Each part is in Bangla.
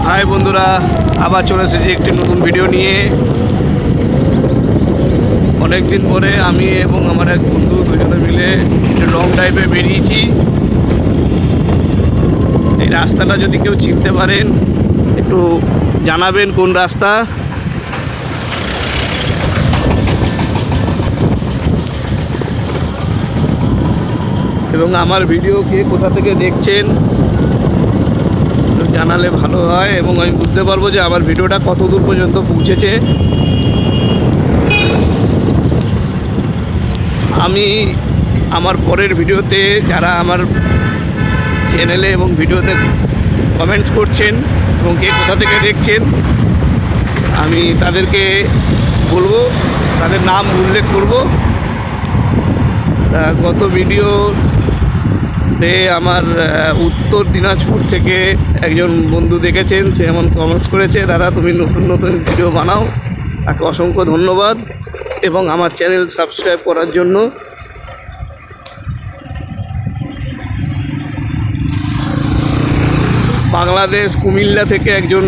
হাই বন্ধুরা, আবার চলে এসেছি একটি নতুন ভিডিও নিয়ে। অনেক দিন পরে আমি এবং আমার এক বন্ধু দুজনে মিলে একটু লং ড্রাইভে বেরিয়েছি। এই রাস্তাটা যদি কেউ চিনতে পারেন একটু জানাবেন কোন রাস্তা। এবং আমার ভিডিও কে কোথা থেকে দেখছেন জানালে ভালো হয়, এবং আমি বুঝতে পারবো যে আমার ভিডিওটা কত দূর পর্যন্ত পৌঁছেছে। আমি আমার পরের ভিডিওতে যারা আমার চ্যানেলে এবং ভিডিওতে কমেন্টস করছেন এবং কে কোথা থেকে দেখছেন, আমি তাদেরকে বলবো, তাদের নাম উল্লেখ করব। গত ভিডিওতে আমার উত্তর দিনাজপুর থেকে একজন বন্ধু দেখেছেন, সে এমন কমেন্টস করেছে, দাদা তুমি নতুন নতুন ভিডিও বানাও, তাকে অসংখ্য ধন্যবাদ এবং আমার চ্যানেল সাবস্ক্রাইব করার জন্য। বাংলাদেশ কুমিল্লা থেকে একজন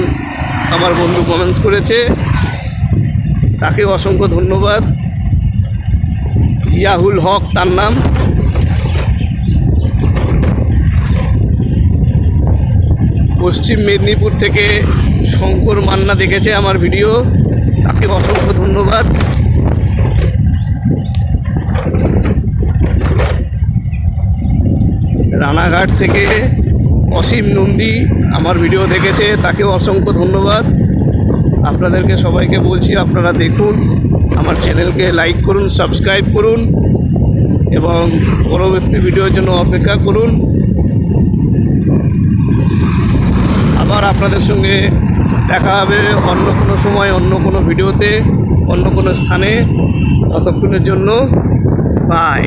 আমার বন্ধু কমেন্টস করেছে, তাকে অসংখ্য ধন্যবাদ। জিয়াউল হক তার নাম। পশ্চিম মেদিনীপুর থেকে শঙ্কর মান্না দেখেছে আমার ভিডিও, তাকে অসংখ্য ধন্যবাদ। রানাঘাট থেকে অসীম নন্দী আমার ভিডিও দেখেছে, তাকেও অসংখ্য ধন্যবাদ। আপনাদেরকে সবাইকে বলছি, আপনারা দেখুন, আমার চ্যানেলকে লাইক করুন, সাবস্ক্রাইব করুন এবং পরবর্তী ভিডিওর জন্য অপেক্ষা করুন। আবার আপনাদের সঙ্গে দেখা হবে অন্য কোনো সময়, অন্য কোনো ভিডিওতে, অন্য কোনো স্থানে। ততক্ষণের জন্য বাই।